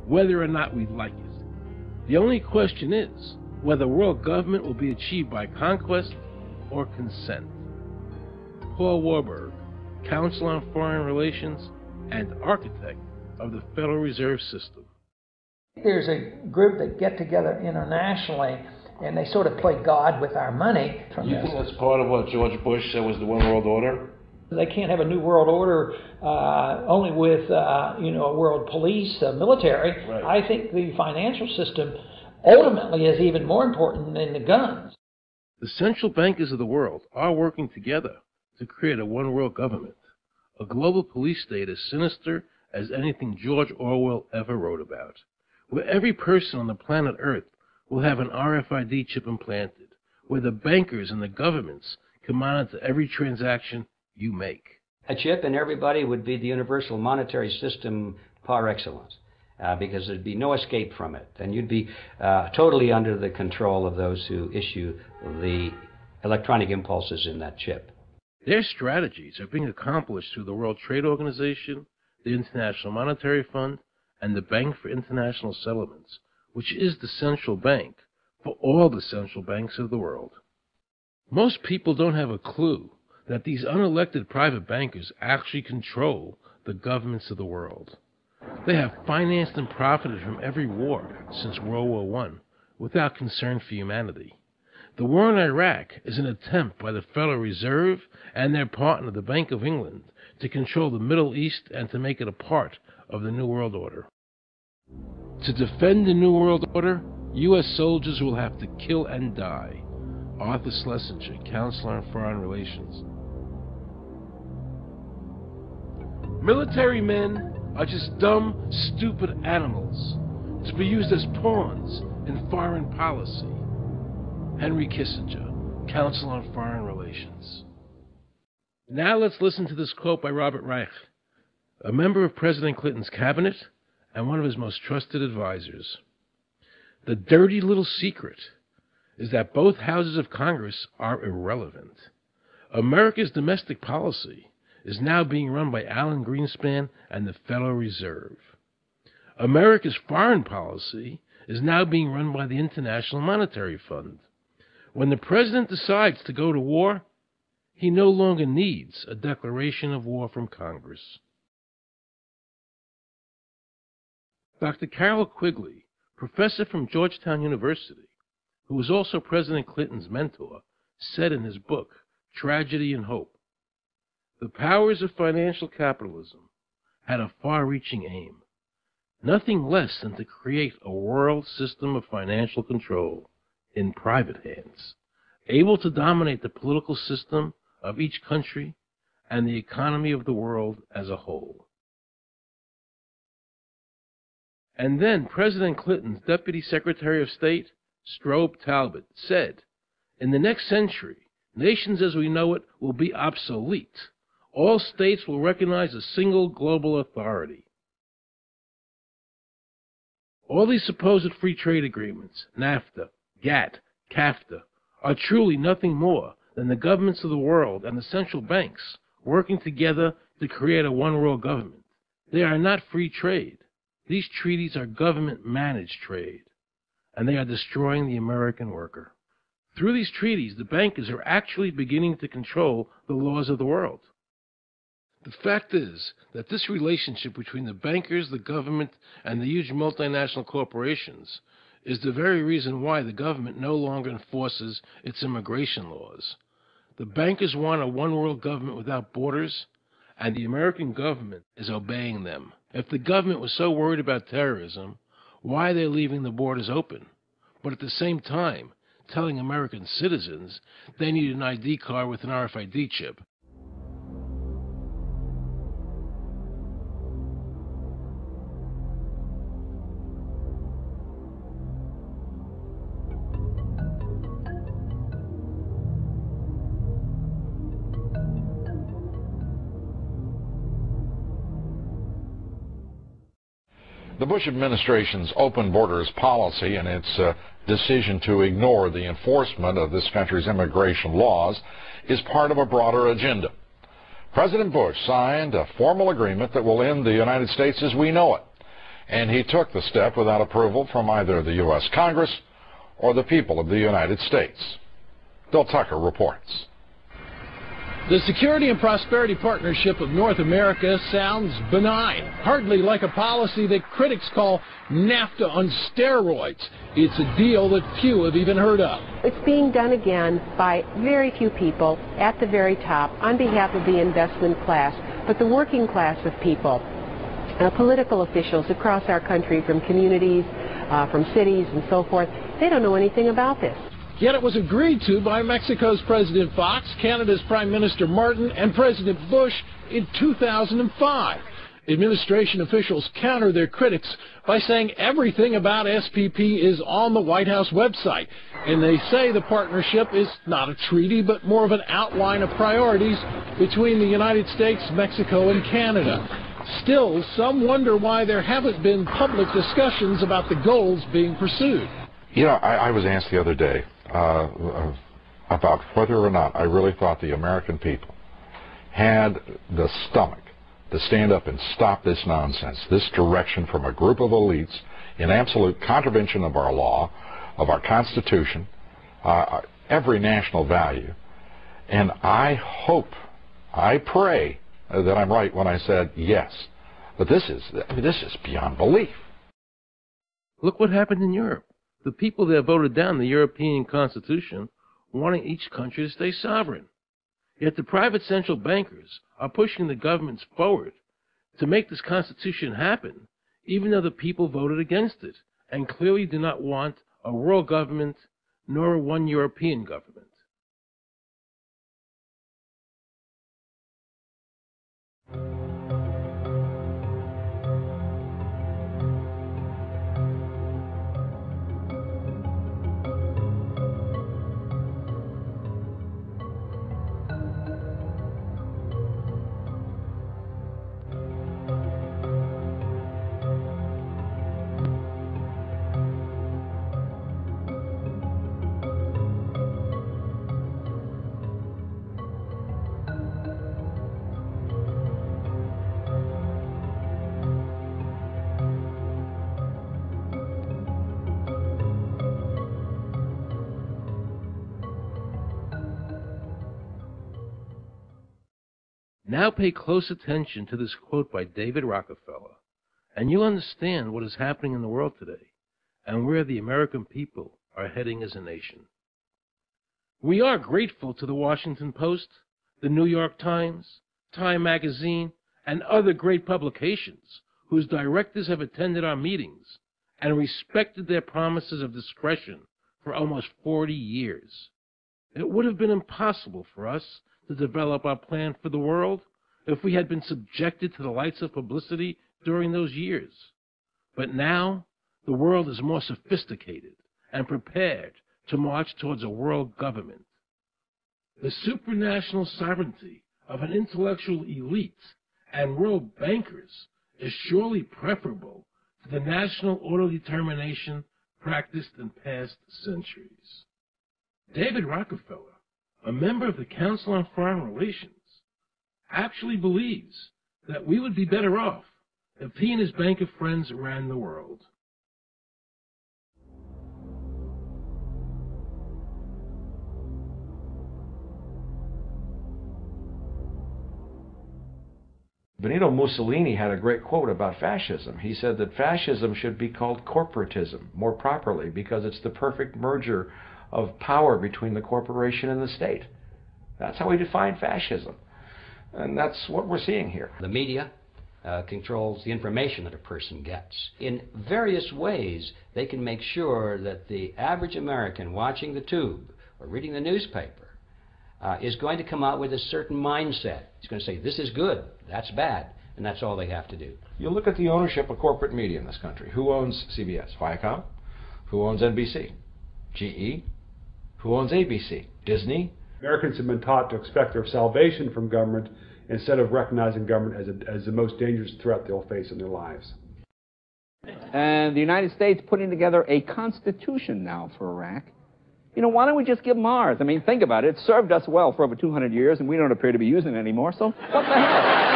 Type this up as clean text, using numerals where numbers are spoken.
whether or not we like it. The only question is whether world government will be achieved by conquest or consent. Paul Warburg, Counselor on Foreign Relations and architect of the Federal Reserve System. There's a group that get together internationally and they sort of play God with our money. You think that's part of what George Bush said was the One World Order? They can't have a new world order only with a world police, military. Right. I think the financial system ultimately is even more important than the guns. The central bankers of the world are working together to create a one world government, a global police state as sinister as anything George Orwell ever wrote about, where every person on the planet Earth will have an RFID chip implanted, where the bankers and the governments can monitor every transaction you make. A chip in everybody would be the universal monetary system par excellence, because there'd be no escape from it. And you'd be totally under the control of those who issue the electronic impulses in that chip. Their strategies are being accomplished through the World Trade Organization, the International Monetary Fund, and the Bank for International Settlements, which is the central bank for all the central banks of the world. Most people don't have a clue that these unelected private bankers actually control the governments of the world. They have financed and profited from every war since World War I without concern for humanity. The war in Iraq is an attempt by the Federal Reserve and their partner, the Bank of England, to control the Middle East and to make it a part of the New World Order. To defend the New World Order, U.S. soldiers will have to kill and die. Arthur Schlesinger, Counselor on Foreign Relations. Military men are just dumb, stupid animals to be used as pawns in foreign policy. Henry Kissinger, Counselor on Foreign Relations. Now let's listen to this quote by Robert Reich, a member of President Clinton's cabinet and one of his most trusted advisors. The dirty little secret is that both houses of Congress are irrelevant. America's domestic policy is now being run by Alan Greenspan and the Federal Reserve. America's foreign policy is now being run by the International Monetary Fund. When the president decides to go to war, he no longer needs a declaration of war from Congress. Dr. Carol Quigley, professor from Georgetown University, who was also President Clinton's mentor, said in his book, Tragedy and Hope, the powers of financial capitalism had a far-reaching aim, nothing less than to create a world system of financial control in private hands, able to dominate the political system of each country and the economy of the world as a whole. And then President Clinton's Deputy Secretary of State, Strobe Talbot, said, in the next century, nations as we know it will be obsolete. All states will recognize a single global authority. All these supposed free trade agreements, NAFTA, GATT, CAFTA, are truly nothing more than the governments of the world and the central banks working together to create a one-world government. They are not free trade. These treaties are government-managed trade, and they are destroying the American worker. Through these treaties, the bankers are actually beginning to control the laws of the world. The fact is that this relationship between the bankers, the government, and the huge multinational corporations is the very reason why the government no longer enforces its immigration laws. The bankers want a one-world government without borders, and the American government is obeying them. If the government was so worried about terrorism, why are they leaving the borders open, but at the same time telling American citizens they need an ID card with an RFID chip? The Bush administration's open borders policy and its decision to ignore the enforcement of this country's immigration laws is part of a broader agenda. President Bush signed a formal agreement that will end the United States as we know it. and he took the step without approval from either the U.S. Congress or the people of the United States. Bill Tucker reports. The Security and Prosperity Partnership of North America sounds benign, hardly like a policy that critics call NAFTA on steroids. It's a deal that few have even heard of. It's being done again by very few people at the very top on behalf of the investment class, but the working class of people, political officials across our country, from communities, from cities and so forth, they don't know anything about this. Yet it was agreed to by Mexico's President Fox, Canada's Prime Minister Martin, and President Bush in 2005. Administration officials counter their critics by saying everything about SPP is on the White House website. And they say the partnership is not a treaty, but more of an outline of priorities between the United States, Mexico, and Canada. Still, some wonder why there haven't been public discussions about the goals being pursued. You know, I was asked the other day about whether or not I really thought the American people had the stomach to stand up and stop this nonsense, this direction from a group of elites in absolute contravention of our law, of our Constitution, every national value. And I hope, I pray that I'm right when I said yes. But this is beyond belief. Look what happened in Europe. The people that voted down the European Constitution wanting each country to stay sovereign. Yet the private central bankers are pushing the governments forward to make this Constitution happen, even though the people voted against it, and clearly do not want a world government nor one European government. Now pay close attention to this quote by David Rockefeller, and you'll understand what is happening in the world today and where the American people are heading as a nation. We are grateful to the Washington Post, the New York Times, Time Magazine, and other great publications whose directors have attended our meetings and respected their promises of discretion for almost 40 years. It would have been impossible for us to develop our plan for the world if we had been subjected to the lights of publicity during those years. But now, the world is more sophisticated and prepared to march towards a world government. The supranational sovereignty of an intellectual elite and world bankers is surely preferable to the national autodetermination practiced in past centuries. David Rockefeller, a member of the Council on Foreign Relations, actually believes that we would be better off if he and his banker friends ran the world. Benito Mussolini had a great quote about fascism. He said that fascism should be called corporatism more properly because it's the perfect merger of power between the corporation and the state. That's how we define fascism. And that's what we're seeing here. The media controls the information that a person gets. In various ways, they can make sure that the average American watching the tube or reading the newspaper is going to come out with a certain mindset. He's going to say, this is good, that's bad, and that's all they have to do. You look at the ownership of corporate media in this country. Who owns CBS? Viacom? Who owns NBC? GE? Who owns ABC? Disney? Americans have been taught to expect their salvation from government instead of recognizing government as the most dangerous threat they'll face in their lives. And the United States putting together a constitution now for Iraq. You know, why don't we just give them ours? I mean, think about it. It served us well for over 200 years, and we don't appear to be using it anymore, so what the hell?